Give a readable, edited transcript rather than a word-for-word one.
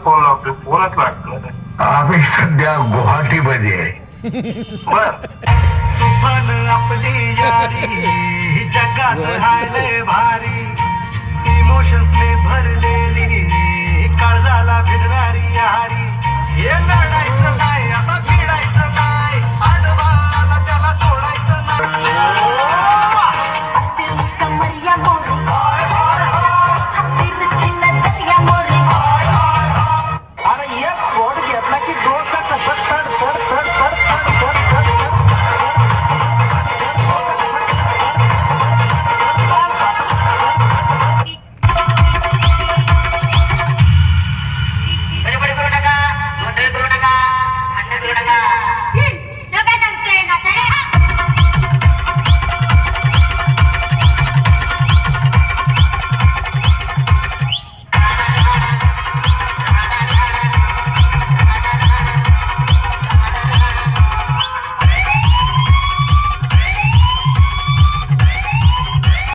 Phone लावतोय, फोनच लागतो. आम्ही सध्या गुवाहाटीमध्ये आहे. बर. तुफान आपली यारी जगात हायले भारी, इमोशन्स ने भरलेली काळजाला